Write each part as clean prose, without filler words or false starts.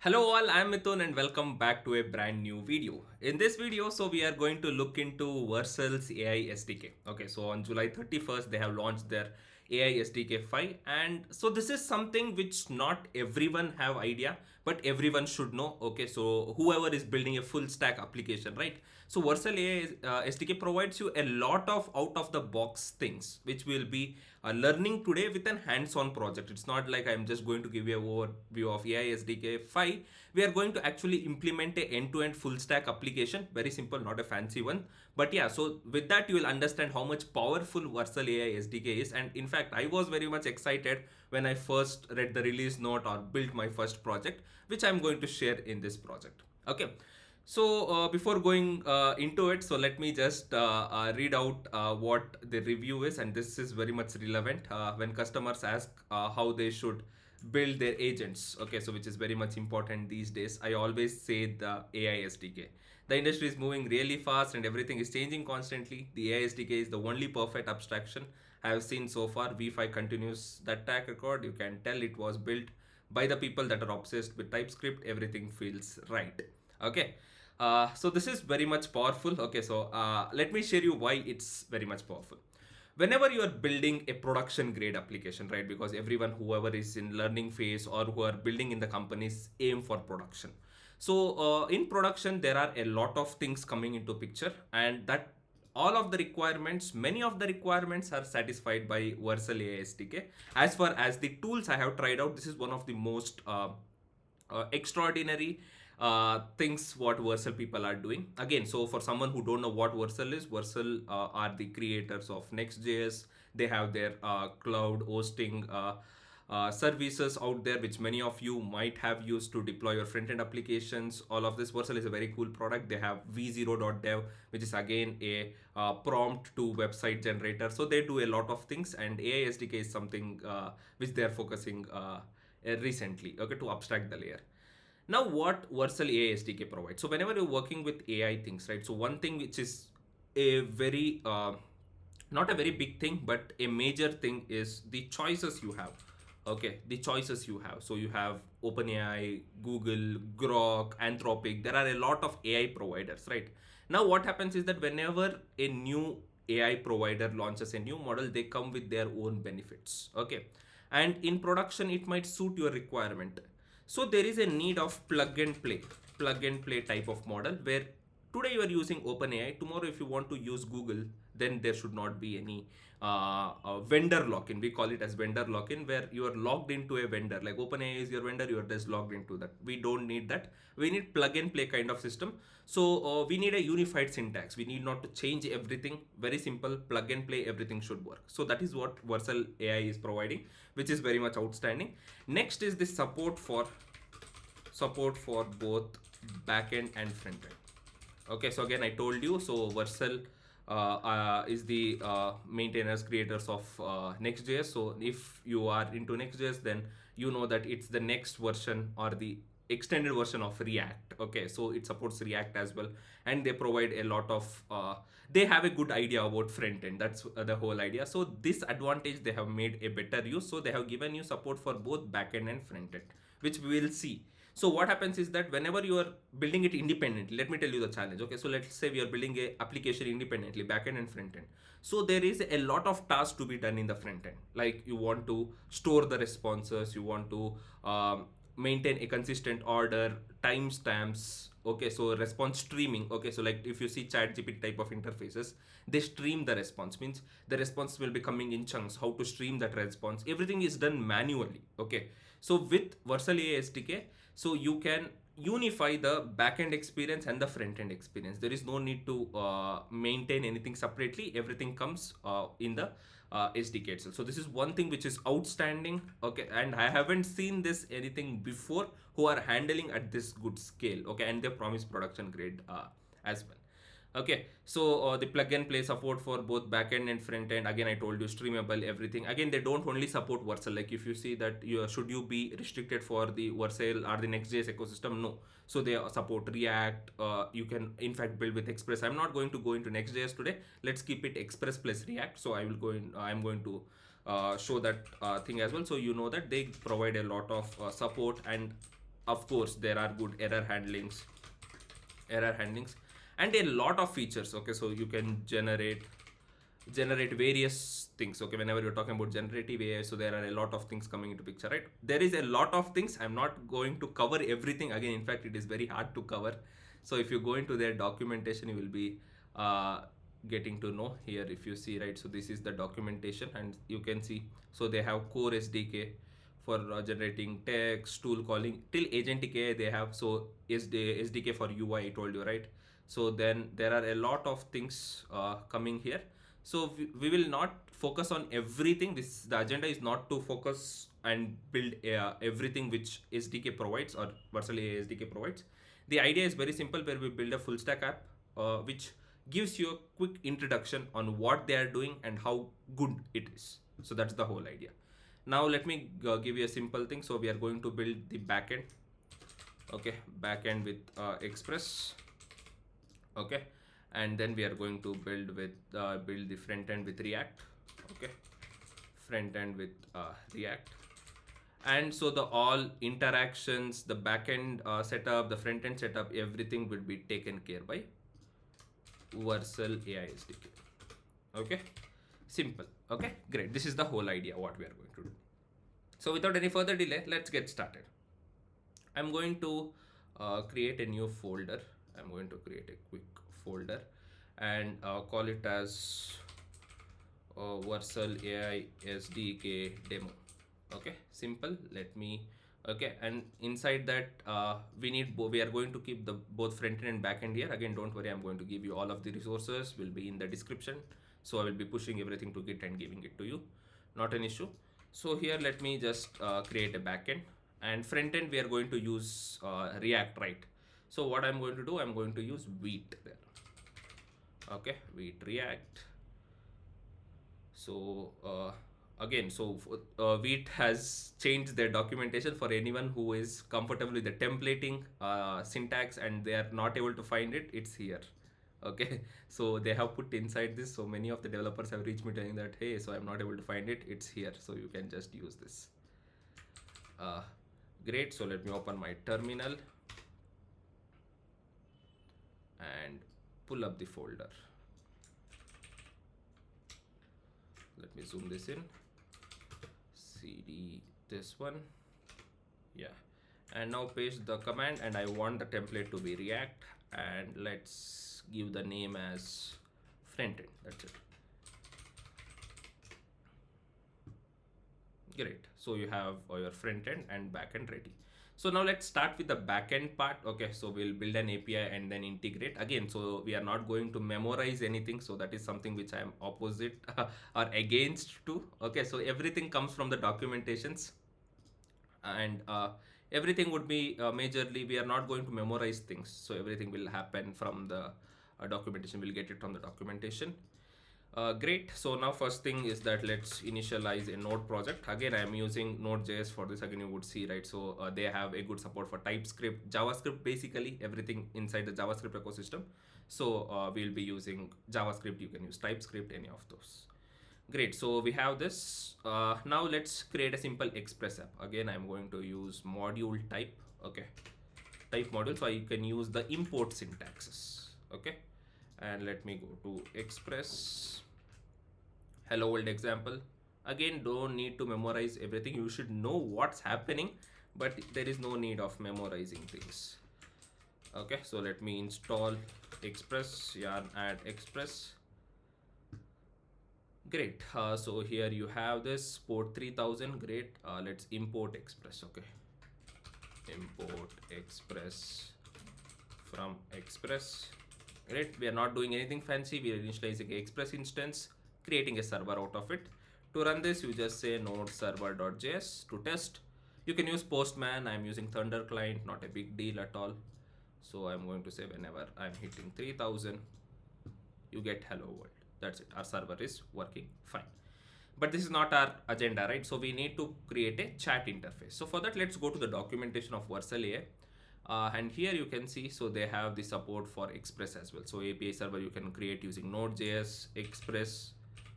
Hello all, I am Mithun and welcome back to a brand new video. In this video, we are going to look into Vercel's AI SDK. Okay, so on July 31st, they have launched their AI SDK 5, and so this is something which not everyone have idea, but everyone should know. Okay, so whoever is building a full stack application, right? So Vercel AI SDK provides you a lot of out of the box things which will be learning today with an hands-on project. It's not like I'm just going to give you an overview of AI SDK 5. We are going to actually implement a end-to-end full stack application. Very simple, not a fancy one. But yeah, so with that you will understand how much powerful Vercel AI SDK is. And in fact, I was very much excited when I first read the release note or built my first project, which I'm going to share in this project. Okay. So before going into it, so let me just read out what the review is, and this is very much relevant when customers ask how they should build their agents. Okay, so which is very much important these days. I always say the AI SDK. The industry is moving really fast and everything is changing constantly. The AI SDK is the only perfect abstraction I have seen so far. V5 continues that track record. You can tell it was built by the people that are obsessed with TypeScript. Everything feels right. Okay. So this is very much powerful. Okay, so let me share you why it's very much powerful. Whenever you are building a production grade application, right? Because everyone, whoever is in learning phase or who are building in the companies, aim for production. So in production, there are a lot of things coming into picture, and that all of the requirements, many of the requirements are satisfied by Vercel AI SDK. As far as the tools I have tried out, this is one of the most extraordinary things what Vercel people are doing. Again, so for someone who don't know what Vercel is, Vercel are the creators of Next.js. They have their cloud hosting services out there, which many of you might have used to deploy your front-end applications. All of this, Vercel is a very cool product. They have v0.dev, which is again a prompt to website generator. So they do a lot of things, and AI SDK is something which they are focusing recently, okay, to abstract the layer. Now, what Vercel AI SDK provides? So, whenever you're working with AI things, right? So, one thing which is a very not a very big thing, but a major thing is the choices you have. Okay, the choices you have. So, you have OpenAI, Google, Grok, Anthropic. There are a lot of AI providers, right? Now, what happens is that whenever a new AI provider launches a new model, they come with their own benefits. Okay, and in production, it might suit your requirement. So there is a need of plug and play type of model where today you are using OpenAI. Tomorrow, if you want to use Google, then there should not be any vendor lock-in. We call it as vendor lock-in, where you are logged into a vendor. Like OpenAI is your vendor, you are just logged into that. We don't need that. We need plug and play kind of system. So we need a unified syntax. We need not to change everything. Very simple, plug and play. Everything should work. So that is what Vercel AI is providing, which is very much outstanding. Next is the support for both backend and frontend. Okay, so again, I told you, so Vercel is the maintainers, creators of Next.js. So if you are into Next.js, then you know that it's the next version or the extended version of React. Okay, so it supports React as well, and they provide a lot of. They have a good idea about front end. That's the whole idea. So this advantage they have made a better use. So they have given you support for both backend and front end, which we will see. So what happens is that whenever you are building it independently, let me tell you the challenge. Okay, so let's say we are building a application independently, backend and front end. So there is a lot of tasks to be done in the front end. Like you want to store the responses, you want to maintain a consistent order, timestamps. Okay, so response streaming. Okay, so like if you see chat gpt type of interfaces, they stream the response, means the response will be coming in chunks. How to stream that response, everything is done manually. Okay, so with Vercel AI SDK, so you can unify the backend experience and the front end experience. There is no need to maintain anything separately. Everything comes in the SDK itself. So this is one thing which is outstanding. Okay, and I haven't seen this anything before who are handling at this good scale. Okay, and they promise production grade as well. Okay, so the plug and play support for both backend and front end. Again, I told you streamable everything. Again, they don't only support Vercel. Like if you see that should you be restricted for the Vercel or the Next.js ecosystem? No. So they support React. You can in fact build with Express. I'm not going to go into Next.js today. Let's keep it Express plus React. So I will go in. I'm going to show that thing as well. So you know that they provide a lot of support, and of course there are good error handlings and a lot of features. Okay, so you can generate various things. Okay, whenever you're talking about generative AI, so there are a lot of things coming into picture, right? There is a lot of things. I'm not going to cover everything again. In fact, it is very hard to cover. So if you go into their documentation, you will be uh, getting to know here. If you see, right, so this is the documentation and you can see, so they have core SDK for generating text, tool calling till agentic AI they have. So SDK for UI, I told you, right? So then there are a lot of things coming here. So we will not focus on everything. This, the agenda is not to focus and build everything which SDK provides or Vercel AI SDK provides. The idea is very simple, where we build a full stack app which gives you a quick introduction on what they are doing and how good it is. So that's the whole idea. Now let me give you a simple thing. So we are going to build the backend. Okay, backend with Express. Okay, and then we are going to build the front end with React. Okay, front end with React. And so the all interactions, the backend setup, the front end setup, everything will be taken care by Vercel AI SDK. Okay, simple. Okay, great. This is the whole idea what we are going to do. So without any further delay, let's get started. I'm going to create a new folder. I'm going to create a quick folder and call it as Vercel AI SDK demo. Okay, simple. Let me. Okay, and inside that we are going to keep the both front end and back end here. Again, don't worry, I'm going to give you all of the resources will be in the description. So I will be pushing everything to Git and giving it to you, not an issue. So here let me just create a backend, and front end we are going to use React, right? So what I'm going to do, I'm going to use Vite there. Okay, Vite React. So again, so Vite has changed their documentation for anyone who is comfortable with the templating syntax and they are not able to find it. It's here. Okay, so they have put inside this. So many of the developers have reached me telling that, hey, so I'm not able to find it. It's here, so you can just use this. Uh, Great. So let me open my terminal and pull up the folder. Let me zoom this in. CD this one. Yeah, and now paste the command, and I want the template to be React, and let's give the name as front end. That's it. Great. So you have your front end and back end ready. So now let's start with the backend part. Okay, so we'll build an API and then integrate again. So we are not going to memorize anything. So that is something which I am opposite or against to. Okay, so everything comes from the documentations, and everything would be majorly, we are not going to memorize things. So everything will happen from the documentation. We'll get it from the documentation. Great. So now first thing is that let's initialize a node project. Again, I am using Node.js for this. Again, you would see, right? So they have a good support for TypeScript, JavaScript, basically everything inside the JavaScript ecosystem. So we'll be using JavaScript. You can use TypeScript, any of those. Great. So we have this. Now let's create a simple Express app. Again, I'm going to use module type. Okay, type module. So I can use the import syntaxes. Okay, and let me go to Express. Hello world example. Again, don't need to memorize everything. You should know what's happening, but there is no need of memorizing things. Okay, so let me install Express, yarn add Express. Great. So here you have this port 3000. Great. Let's import Express. Okay, import Express from Express. Great. We are not doing anything fancy. We are initializing Express instance, creating a server out of it. To run this, you just say node server.js to test. You can use Postman. I'm using Thunder client, not a big deal at all. So I'm going to say whenever I'm hitting 3000, you get hello world. That's it. Our server is working fine. But this is not our agenda, right? So we need to create a chat interface. So for that, let's go to the documentation of Vercel AI. And here you can see, so they have the support for Express as well. So API server you can create using Node.js, Express.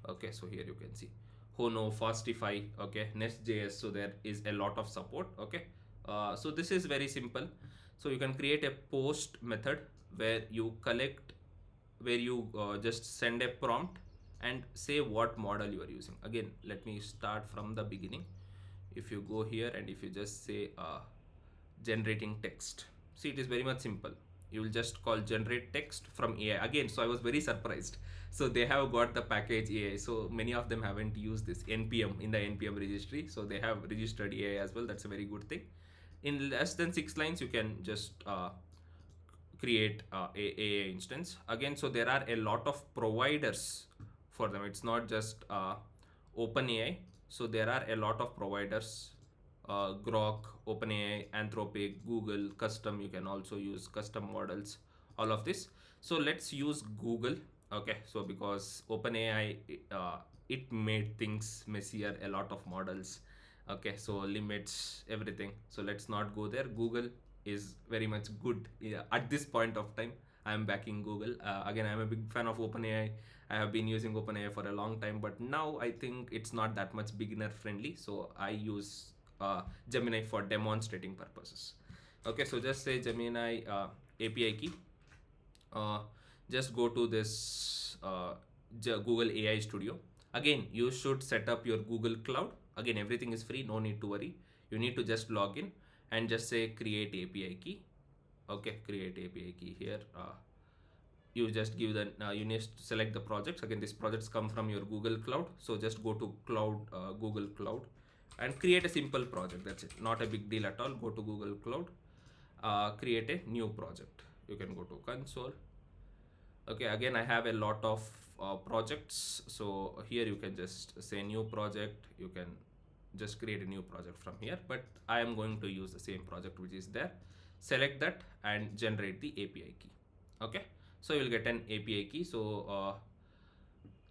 Okay, so here you can see Hono, Fastify, okay, Nest.js. So there is a lot of support. Okay, So this is very simple. So you can create a post method where you collect, where you just send a prompt and say what model you are using. Again, let me start from the beginning. If you go here and if you just say generating text, see, it is very much simple. You will just call generate text from AI again. So I was very surprised. So they have got the package AI. So many of them haven't used this npm in the npm registry, so they have registered AI as well. That's a very good thing. In less than 6 lines you can just create a instance again. So there are a lot of providers for them. It's not just OpenAI. So there are a lot of providers: Grok, OpenAI, Anthropic, Google, custom. You can also use custom models. All of this. So let's use Google. Okay. So because OpenAI, it made things messier. A lot of models. Okay, so limits everything. So let's not go there. Google is very much good. Yeah, at this point of time I am backing Google. Again, I'm a big fan of OpenAI. I have been using OpenAI for a long time, but now I think it's not that much beginner friendly, so I use Gemini for demonstrating purposes. Okay, so just say Gemini API key. uh, just go to this Google AI Studio. Again, you should set up your Google Cloud. Again, everything is free, no need to worry. You need to just log in and just say create API key. Okay, create API key here. You just give the you need to select the projects. Again, these projects come from your Google Cloud, so just go to cloud, Google Cloud, and create a simple project. That's it, not a big deal at all. Go to Google Cloud, create a new project. You can go to console. Okay, again, I have a lot of projects, so here you can just say new project. You can just create a new project from here, but I am going to use the same project which is there. Select that and generate the API key. Okay, so you'll get an API key. So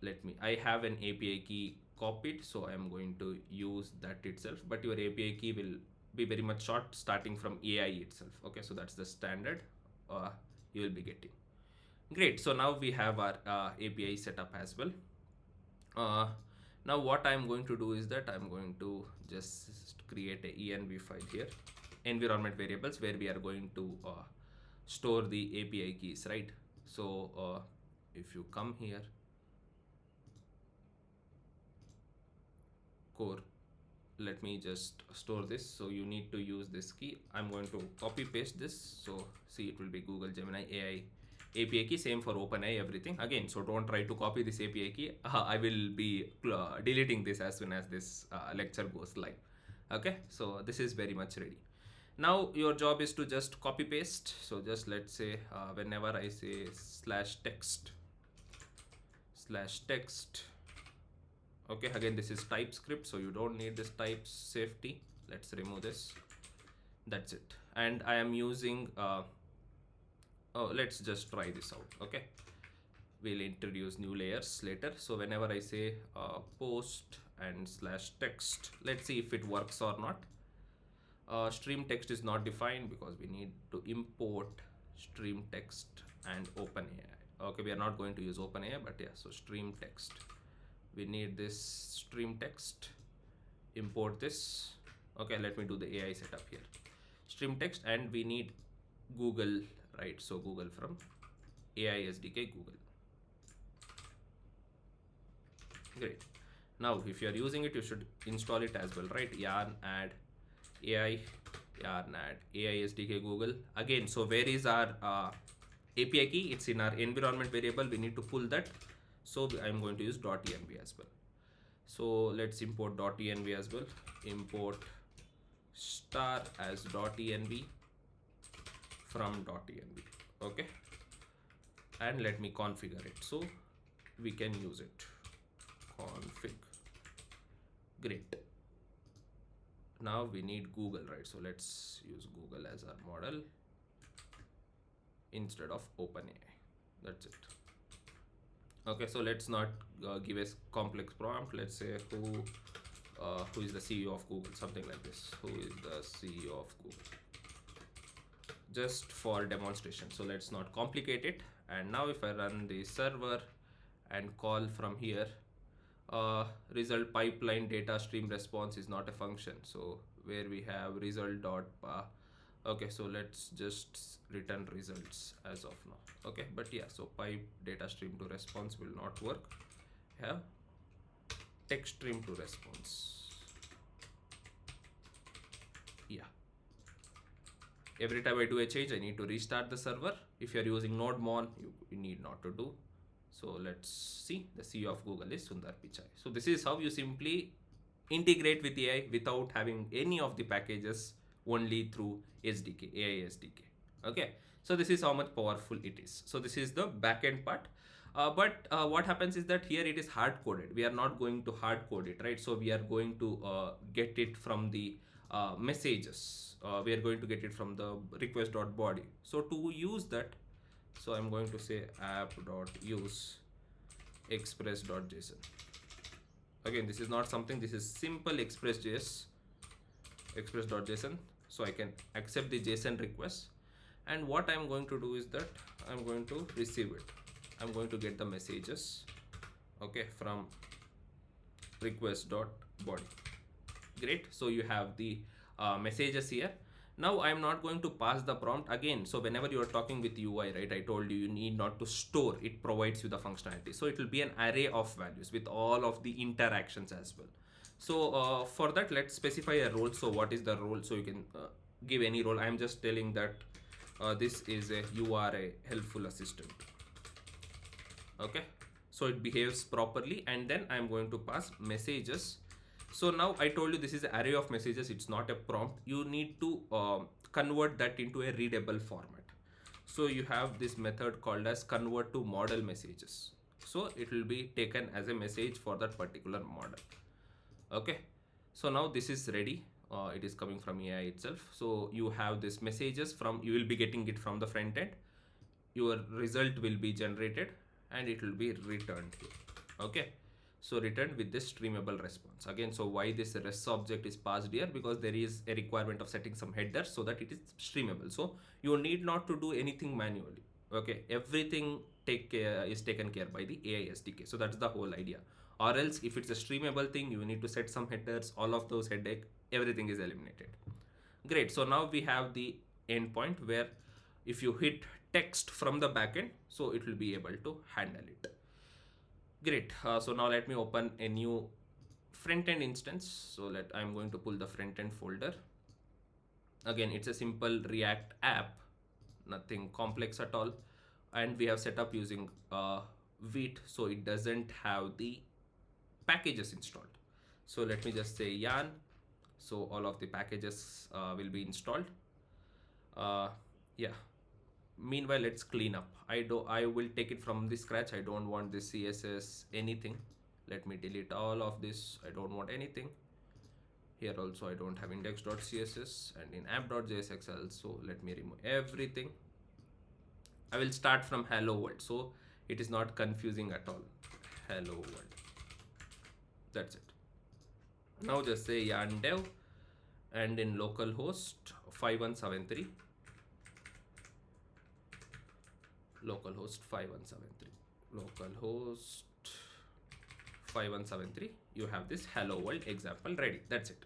let me, I have an API key copied, so I am going to use that itself, but your API key will be very much short, starting from AI itself. Okay, so that's the standard you will be getting. Great. So now we have our API set up as well. Uh, Now what I'm going to do is that I'm going to just create a env file here, environment variables, where we are going to store the API keys, right? So if you come here, core, let me just store this. So you need to use this key. I'm going to copy paste this. So see, it will be Google Gemini AI API key, same for OpenAI, everything again. So don't try to copy this API key. I will be deleting this as soon as this lecture goes live. Okay, so this is very much ready. Now your job is to just copy paste. So just let's say whenever I say /text, okay, again, this is TypeScript, so you don't need this type safety. Let's remove this. That's it. And I am using oh, let's just try this out. Okay, we'll introduce new layers later. So whenever I say post and /text, let's see if it works or not. Stream text is not defined because we need to import stream text and OpenAI. Okay, we are not going to use OpenAI, but yeah, so stream text, we need this stream text, import this. Okay, let me do the AI setup here. Stream text, and we need Google, right? So Google from AI SDK Google. Great. Now if you are using it, you should install it as well, right? Yarn add AI, yarn add AI SDK Google. Again, so where is our API key? It's in our environment variable. We need to pull that. So I'm going to use .env as well. So let's import .env as well. Import star as .env from .env. Okay, and let me configure it so we can use it. Config. Great. Now we need Google, right? So let's use Google as our model instead of OpenAI. That's it. Okay, so let's not give a complex prompt. Let's say who is the CEO of Google, something like this. Who is the CEO of Google? Just for demonstration. So let's not complicate it. And now if I run the server and call from here, result pipeline data stream response is not a function. So where we have result dot okay, so let's just return results as of now. Okay, but yeah, so pipe data stream to response will not work. Have text stream to response. Yeah, every time I do a change, I need to restart the server. If you're using nodemon, you need not to do. So let's see, the CEO of Google is Sundar Pichai. So this is how you simply integrate with AI without having any of the packages, only through SDK, AI SDK. Okay, so this is how much powerful it is. So this is the backend part. But what happens is that here it is hard coded. We are not going to hard code it, right? So we are going to get it from the messages. We are going to get it from the request.body. So to use that, so I'm going to say app.use express.json. Again, this is not something, this is simple express.json. So I can accept the JSON request, and what I'm going to do is that I'm going to receive it. I'm going to get the messages, okay, from request.body. Great. So you have the messages here. Now I'm not going to pass the prompt again. So whenever you are talking with UI, right, I told you you need not to store, it provides you the functionality. So it will be an array of values with all of the interactions as well. So for that, let's specify a role. So what is the role? So you can give any role. I'm just telling that this is a, you are a helpful assistant. Okay, so it behaves properly, and then I'm going to pass messages. So now I told you this is an array of messages, it's not a prompt. You need to convert that into a readable format. So you have this method called as convert to model messages. So it will be taken as a message for that particular model. Okay, so now this is ready. It is coming from AI itself. So you have this messages from, you will be getting it from the front end. Your result will be generated and it will be returned here. Okay, so returned with this streamable response again. So why this REST object is passed here? Because there is a requirement of setting some headers so that it is streamable. So you need not to do anything manually. Okay, everything is taken care by the AI SDK. So that's the whole idea. Or else if it's a streamable thing, you need to set some headers, all of those headache, everything is eliminated. Great. So now we have the endpoint where if you hit text from the backend, so it will be able to handle it. Great. So now let me open a new front-end instance. So I'm going to pull the front-end folder. Again, it's a simple React app, nothing complex at all. And we have set up using Vite, so it doesn't have the packages installed. So let me just say yarn. So all of the packages will be installed. Yeah. Meanwhile, let's clean up. I will take it from the scratch. I don't want this CSS anything. Let me delete all of this. I don't want anything. Here also I don't have index.css, and in app.jsx so let me remove everything. I will start from hello world, so it is not confusing at all. Hello world. That's it. Now just say yarn dev, and in localhost 5173, localhost 5173, localhost 5173, you have this hello world example ready. That's it.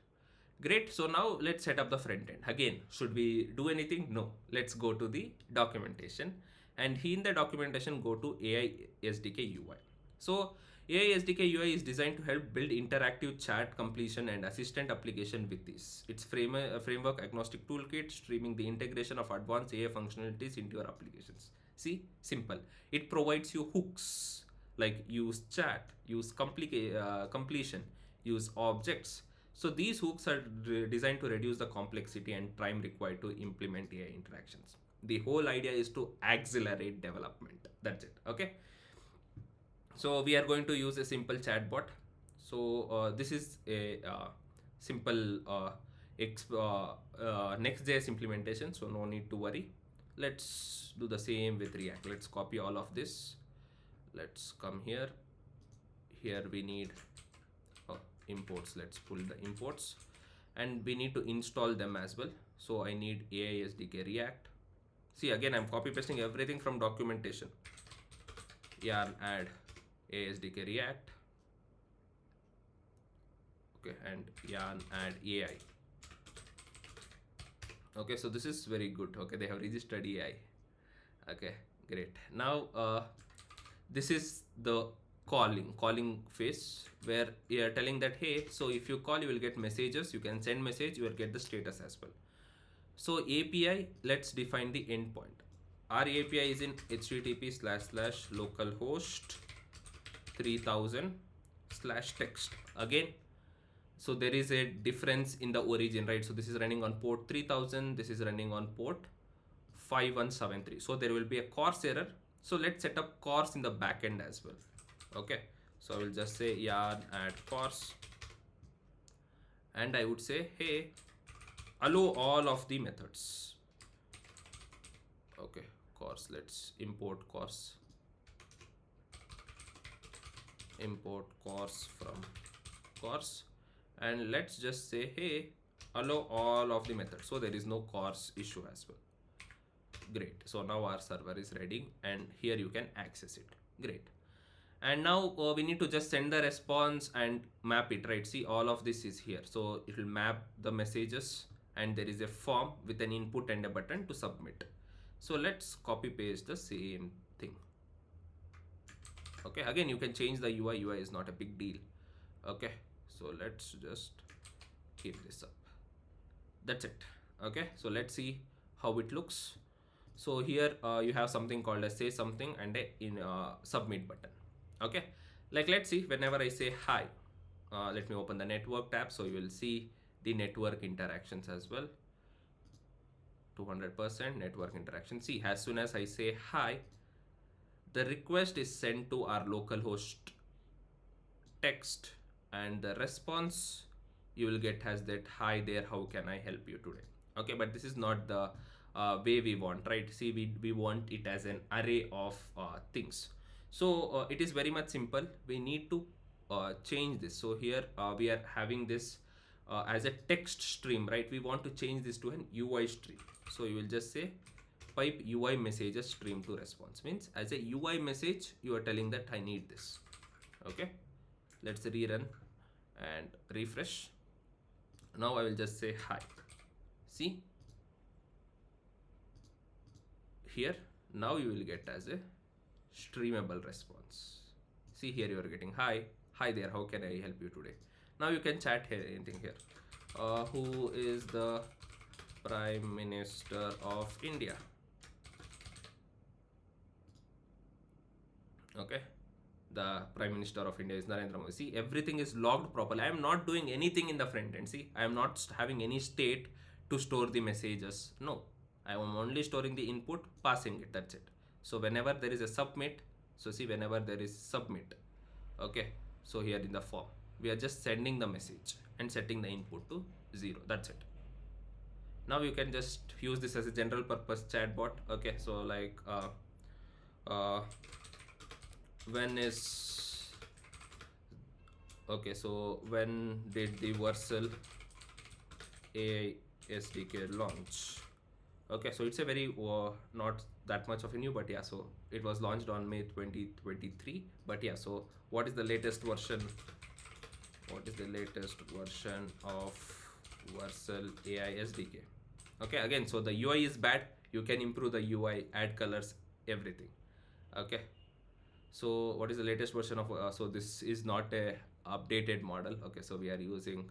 Great. So now let's set up the front end. Again, should we do anything? No. Let's go to the documentation, and in the documentation go to AI SDK UI. So AI SDK UI is designed to help build interactive chat completion and assistant application with this. It's framework agnostic toolkit, streaming the integration of advanced AI functionalities into your applications. See, simple. It provides you hooks like use chat, use completion, use objects. So these hooks are designed to reduce the complexity and time required to implement AI interactions. The whole idea is to accelerate development. That's it. Okay. So we are going to use a simple chatbot. So this is a simple Next.js implementation. So no need to worry. Let's do the same with React. Let's copy all of this. Let's come here. Here we need imports. Let's pull the imports, and we need to install them as well. So I need AI SDK React. See, again I'm copy pasting everything from documentation. Yarn add AI SDK React. Okay, and yarn add AI. Okay, so this is very good. Okay, they have registered AI. Okay, great. Now this is the calling phase where you are telling that, hey, so if you call, you will get messages, you can send message, you will get the status as well. So API, let's define the endpoint. Our API is in http slash slash localhost 3000 slash text. Again, so there is a difference in the origin, right? So this is running on port 3000, this is running on port 5173. So there will be a course error. So let's set up course in the backend as well. Okay, so I will just say yarn add course, and I would say, hey, allow all of the methods. Okay, course, let's import course from course, and let's just say, hey, allow all of the methods, so there is no course issue as well. Great, so now our server is ready and here you can access it. Great. And now we need to just send the response and map it, right? See, all of this is here, so it will map the messages, and there is a form with an input and a button to submit. So let's copy paste the same thing. Okay, again, you can change the UI is not a big deal. Okay, so let's just keep this up. That's it. Okay, so let's see how it looks. So here you have something called a say something and a in submit button. Okay, like let's see, whenever I say hi, let me open the network tab, so you will see the network interactions as well. 200% network interaction. See, as soon as I say hi, the request is sent to our localhost text, and the response you will get has that, hi there, how can I help you today. Okay, but this is not the way we want, right? See, we want it as an array of things. So it is very much simple. We need to change this. So here we are having this as a text stream, right? We want to change this to an UI stream. So you will just say pipe UI messages stream to response, means as a UI message you are telling that I need this. Okay, let's rerun and refresh. Now I will just say hi. See, here now you will get as a streamable response. See, here you are getting hi there, how can I help you today. Now you can chat here, anything here. Who is the Prime Minister of India? Okay, the Prime Minister of India is Narendra Modi. See, everything is logged properly. I am not doing anything in the front end. See, I am not having any state to store the messages. No, I am only storing the input, passing it. That's it. So whenever there is a submit, so see, whenever there is submit, okay, so here in the form, we are just sending the message and setting the input to 0. That's it. Now you can just use this as a general purpose chatbot. Okay, so like uh, when is okay, so when did the Vercel AI SDK launch? Okay, so it's a very not that much of a new, but yeah, so it was launched on May 2023. But yeah, so what is the latest version? What is the latest version of Vercel AI SDK? Okay, again, so the UI is bad. You can improve the UI, add colors, everything. Okay, so what is the latest version of so this is not a updated model. Okay, so we are using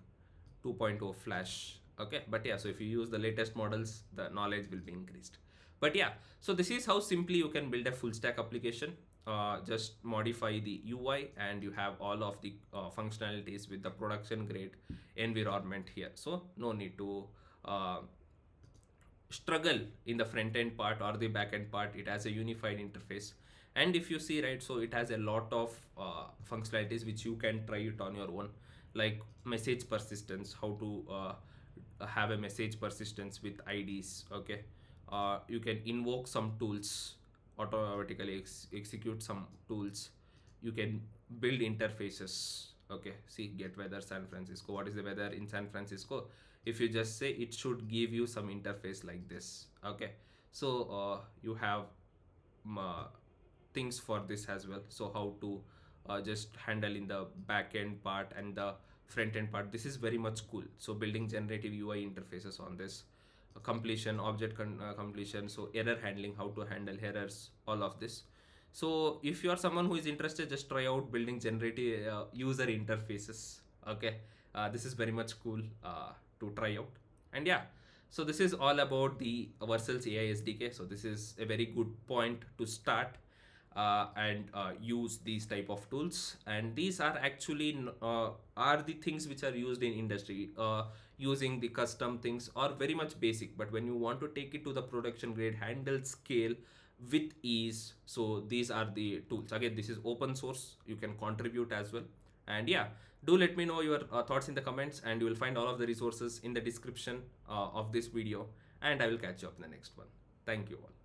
2.0 flash. Okay, but yeah, so if you use the latest models, the knowledge will be increased. But yeah, so this is how simply you can build a full stack application. Just modify the UI and you have all of the functionalities with the production grade environment here. So no need to struggle in the front end part or the back end part. It has a unified interface, and if you see, right, so it has a lot of functionalities which you can try it on your own, like message persistence, how to have a message persistence with IDs. Okay, you can invoke some tools, automatically execute some tools. You can build interfaces. Okay, see, get weather San Francisco, what is the weather in San Francisco. If you just say, it should give you some interface like this. Okay, so you have uh, things for this as well. So how to just handle in the back end part and the front end part. This is very much cool. So building generative UI interfaces on this. completion, completion, so error handling, how to handle errors, all of this. So if you are someone who is interested, just try out building generative user interfaces. Okay, this is very much cool to try out. And yeah, so this is all about the Vercel's AI SDK. So this is a very good point to start and use these type of tools. And these are actually are the things which are used in industry. Using the custom things are very much basic, but when you want to take it to the production grade, handle scale with ease, so these are the tools. Again, this is open source, you can contribute as well. And yeah, do let me know your thoughts in the comments, and you will find all of the resources in the description of this video, and I will catch you up in the next one. Thank you all.